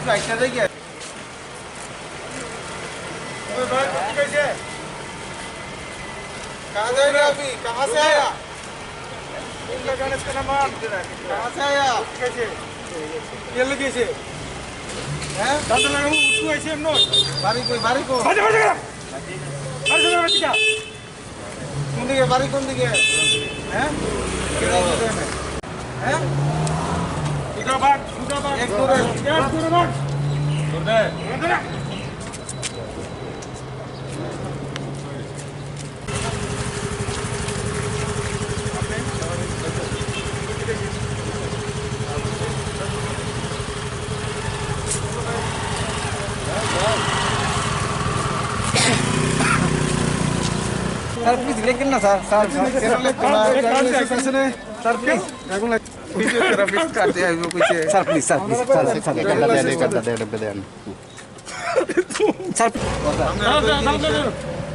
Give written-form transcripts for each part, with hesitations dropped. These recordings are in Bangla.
বাইকটা দেখে ओए भाई कैसे कहाँ से आया अभी कहाँ से आया इन लगाने इसका नाम कहाँ से आया कैसे ये लगे से हैं दांत लगाऊं उसको ऐसे हम नोट बारी को बजा बजा क्या कौन दिखे बारी कौन दिखे हैं किधर हैं दूसरा भाग एक दूर भाग दूर सर प्लीज लेकिन ना सर सर प्लीज फिजियोथेरापिस्ट करते हैं वो कुछ सर प्लीज सर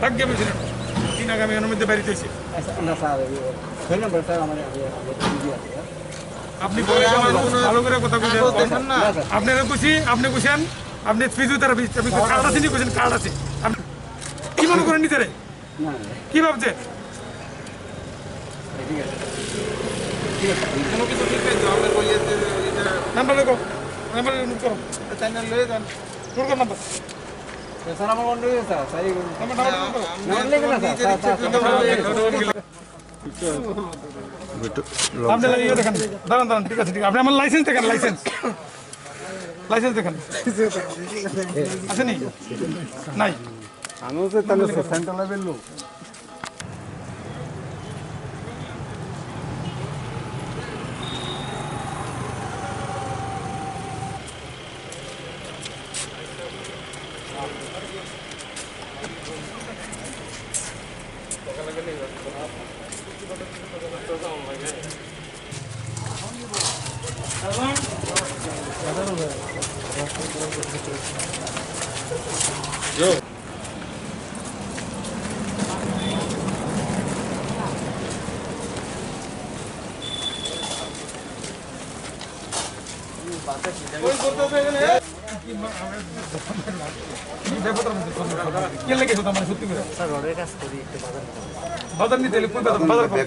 थक गए मुझे तीन आगामी अनुमति बारी थी ना सर फोन नंबर सर हमारे আপনি ভালো করে কথা বলছেন না আপনারা আপনি কোশ্চেন আপনি ফিজিওথেরাপিস্ট আপনি কার্ড আছে নি কোশ্চেন কার্ড আছে আপনি কি মনে করেন নিতে রে না কি ভাবছে ঠিক আছে কোনো কিছু ঠিক আছে আমরা বলিয়ে এটা নাম্বার লেখো নাম্বার নোট করো চ্যানেল লয়ে যান নোট করো নাম্বার স্যার আমার বন্ধ হয়ে স্যার তাই নাম্বার নোট করো নোট লেখো না স্যার আপনি লাগিয়ে দেখেন দাঁড়ান ঠিক আছে আপনি আমার লাইসেন্স দেখেন লাইসেন্স দেখেন আছে নি নাই আমি তো তাহলে সেন্ট্রাল লেভেল লোক Yo. कोई बोलते थे এখানে কি ব্যাপারটা কি লেগেছে তোমার সত্যি করে স্যার রোডের কাছে করি একটু বাজার নিতে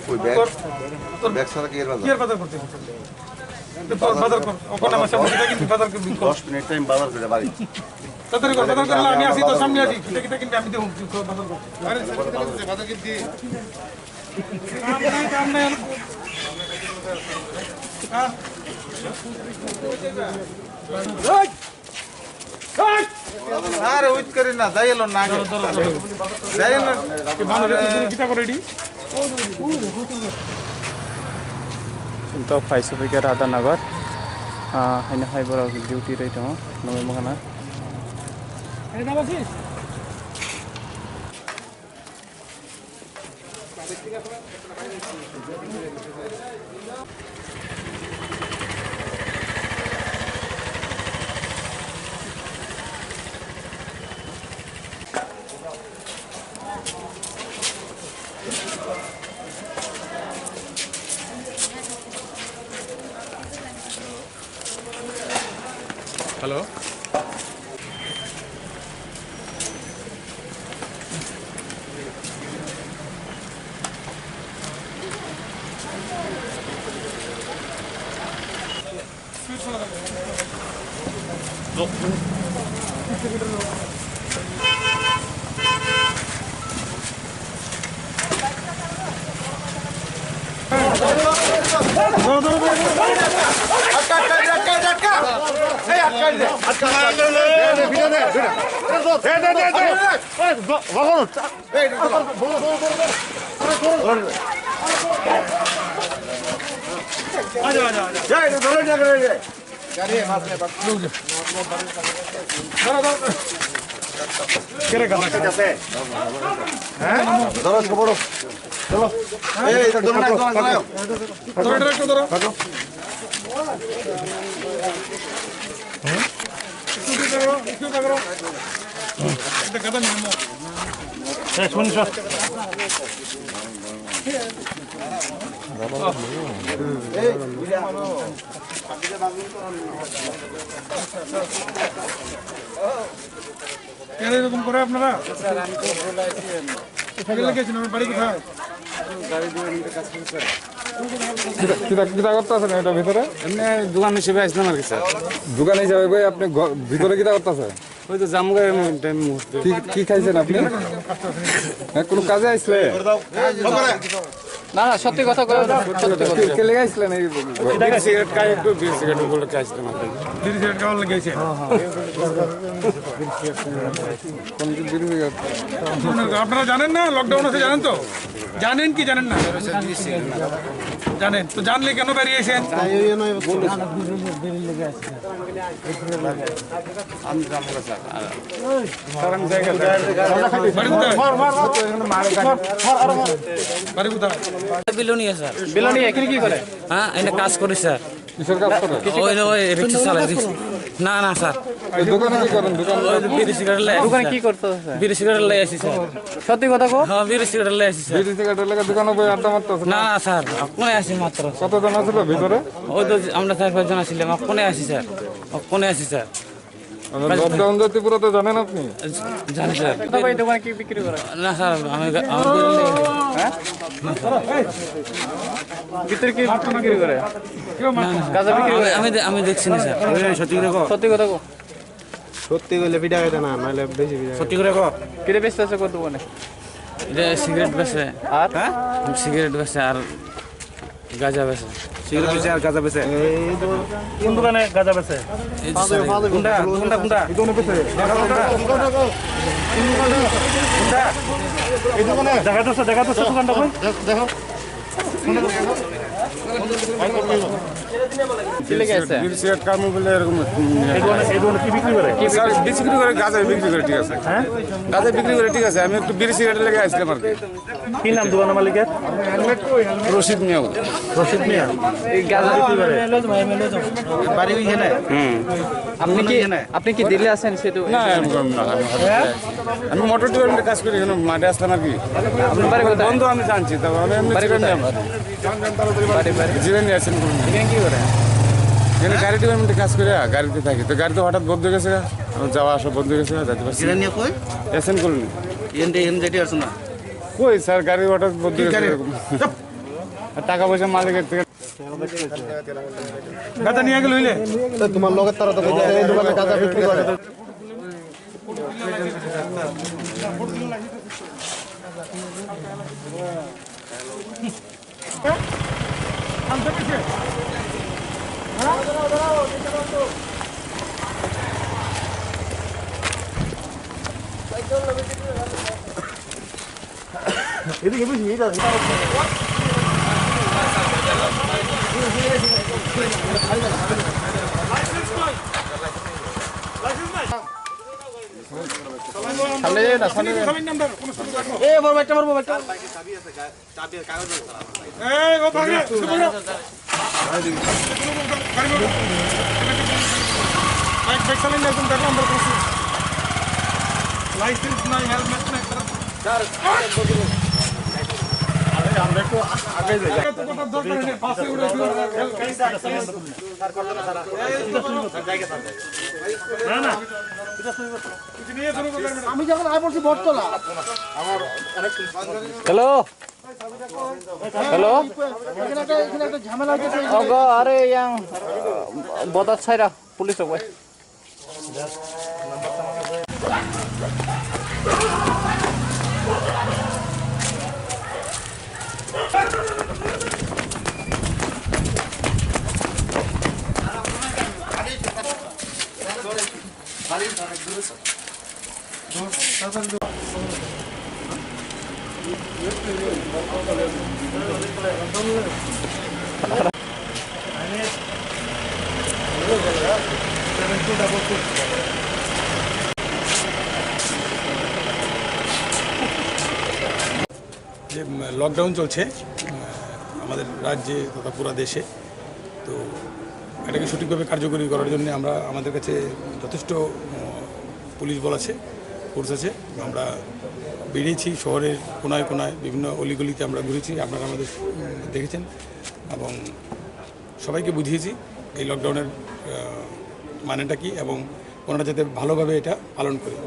কই বাজার তোর ব্যাগ সারা কি এর বাজার করতে তোর বাজার কর ওখানে আমার সামনে কিন্তু বাজার করবি 10 মিনিট টাইম বাজার করে বাড়ি তাড়াতাড়ি কর বাজার করলে আমি আসি তো সামনে আসি কিনতে আমি দেব বাজার কর আরে বাজার কিনতে কাম নাই হ্যাঁ আরে ওইট করি না যাইলো না যাইলো কি ভালো কিটা করে ready untuk paisa pikir Radhanagar ini hai bora duty rate ho nomor mana ini nama sih Halo. কেন এরকম করে আপনারা? গেছেন আমার বাড়ি কোথায়? কিতা করতেছেন এটা ভিতরে? এমনি দোকান হিসেবে আসলাম আর কি স্যার। দোকান হিসাবে ভাই আপনি ভিতরে কিতা করতেছেন? ওই তো জামগায় টাইম মুহূর্তে কি খাইছেন আপনি? কোনো কাজে আসলে? না না সত্যি কথা কই, সত্যি কথা। কে লেগে আসলেন এই? সিগারেট খাই একটু সিগারেট বলে আসলাম আর কি। বিড়ি সিগারেট খাওয়ার লেগেছে। কোন বিড়ি সিগারেট? আপনারা জানেন না লকডাউন আছে, জানেন তো? জানেন কি জানেন না? জানেন তো, জানলে কেন বেরিয়েছেন? বাড়ি কোথায়? বিলোনিয়া স্যার। বিলনি এখানে কি করে? হ্যাঁ, এনে কাজ করি স্যার। কিসের কাজ করেন? ওই রিক্সা চালাই রিক্সা। না না স্যার, এই দোকানে কি করেন? দোকান ওই বিড়ি সিগারেট লাই দোকানে কি করতে স্যার? বিড়ি সিগারেট লাই আসি স্যার। সত্যি কথা কো। হ্যাঁ, বিড়ি সিগারেট লাই আসি স্যার। বিড়ি সিগারেটের লেগে দোকানে বই আড্ডা মারতেছেন? না না স্যার, কোনে আসি মাত্র। কতজন আছিল ভিতরে? ওই তো আমরা 4-5 জন আসছিলাম, কোনে আসি স্যার, কোনে আসি স্যার। লকডাউন যদি পুরো তো জানেন আপনি? জানি স্যার। তবে এই দোকানে কি বিক্রি করে? না স্যার, আমার বিড়ি নেই। হ্যাঁ? ভিতরে কি বিক্রি করে? গাঁজা বিক্রি করে? আমি দেখছি না স্যার। সত্যি কথা কো। সত্যি বলে পিঠা খাইতে না, নাহলে বেশি পিঠা সত্যি করে কো। কিরে বেচতে আছে কত দোকানে? এটা সিগারেট বেচে, আর সিগারেট বেচে আর গাঁজা বেচে। সিগারেট বেচে আর গাঁজা বেচে। কোন দোকানে গাঁজা বেচে? এই যে স্যার, কোনটা কোনটা কোনটা? দেখা যাচ্ছে দোকানটা কই? দেখো কি লেগে আছে? বিড়ি সিগারেট কাম বলে এরকম এই দোকানে কি বিক্রি করে? স্যার বিক্রি করে গাঁজা বিক্রি করে ঠিক আছে। হ্যাঁ, গাঁজা বিক্রি করে ঠিক আছে, আমি একটু বিড়ি সিগারেট লেগে আসলাম আর কি। কি নাম দোকানের মালিকের? রশিদ মিয়া বলে। রশিদ মিয়া। এই গাঁজা বিক্রি করে। বাড়ি ওইখানে? আপনি কি দিল্লি আছেন সেটু? না আমি মোটর ডিপার্টমেন্টে কাজ করি, এখানে মাঠে আসলাম আর কি। আপনার বাড়ি কোথায়? বন্ধু আমি জানছি, তবে আমি এমনি বাড়ি কোথায়? জিরানি আছেন এখানে কি করে? এখানে গাড়ি ডিপার্টমেন্টে কাজ করে গাড়িতে থাকি, তো গাড়ি তো হঠাৎ বন্ধ হয়ে গেছে, আমার যাওয়া আসা বন্ধ হয়ে গেছে, যাইতে পারছি না। নিয়ে কই? এসেন করুন এন যেটি আছে না। কই স্যার, গাড়ি হঠাৎ বন্ধ হয়ে গেছে এরকম। আর টাকা পয়সা মালিকের থেকে গাঁজা নিয়ে গেল হইলে? তোমার লোকের তারা তো কইছে এই দোকানে গাঁজা বিক্রি করে। এদিকে বুঝি এটা সামনে যাই না, সামনে যাই না। এ মোবাইলটা মারবো মোবাইলটা। এই ও ভাগে শুভ না। বাইক চালান না, তুমি দেখো আমরা করছি। লাইসেন্স নাই, হেলমেট নাই। স্যার আমরা একটু আগে যাই। কত কথা দরকার নেই, পাশে উড়ে দিও। না না আমি যখন আয় পড়ছি বটতলা। হ্যালো হ্যালো এখানে একটা ঝামেলা হচ্ছে। ওগো আরে yang botat saya পুলিশ ওকে যে লকডাউন চলছে আমাদের রাজ্যে তথা পুরো দেশে, তো এটাকে সঠিকভাবে কার্যকরী করার জন্য আমরা আমাদের কাছে যথেষ্ট পুলিশ বল আছে, ফোর্স আছে। আমরা বেরিয়েছি শহরের কোনায় কোনায় বিভিন্ন অলিগলিতে আমরা ঘুরেছি, আপনারা আমাদের দেখেছেন, এবং সবাইকে বুঝিয়েছি এই লকডাউনের মানেটা কী এবং ওনারা যাতে ভালোভাবে এটা পালন করে,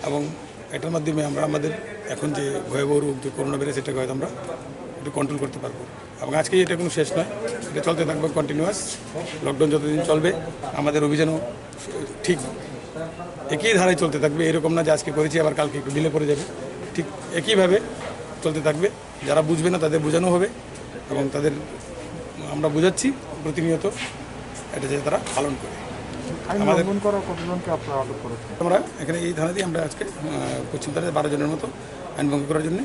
এবং এটার মাধ্যমে আমরা আমাদের এখন যে ভয়াবহ রোগ যে করোনা বেড়েছে সেটাকে হয়তো আমরা একটু কন্ট্রোল করতে পারবো। এবং আজকে এটা কোনো শেষ নয়, এটা চলতে থাকবে কন্টিনিউয়াস। লকডাউন যতদিন চলবে আমাদের অভিযানও ঠিক একই ধারায় চলতে থাকবে, এরকম না যে আজকে করেছি আবার কালকে একটু ডিলে পড়ে যাবে, ঠিক একইভাবে চলতে থাকবে। যারা বুঝবে না তাদের বোঝানো হবে এবং তাদের আমরা বোঝাচ্ছি প্রতিনিয়ত এটা যাতে তারা পালন করে। আমাদের আমরা এখানে এই থানাতেই আমরা আজকে পশ্চিম থানায় 12 জনের মতো আইন ভঙ্গ করার জন্য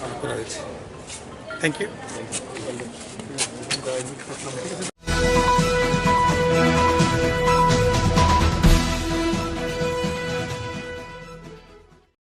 আটক করা হয়েছে। Thank you.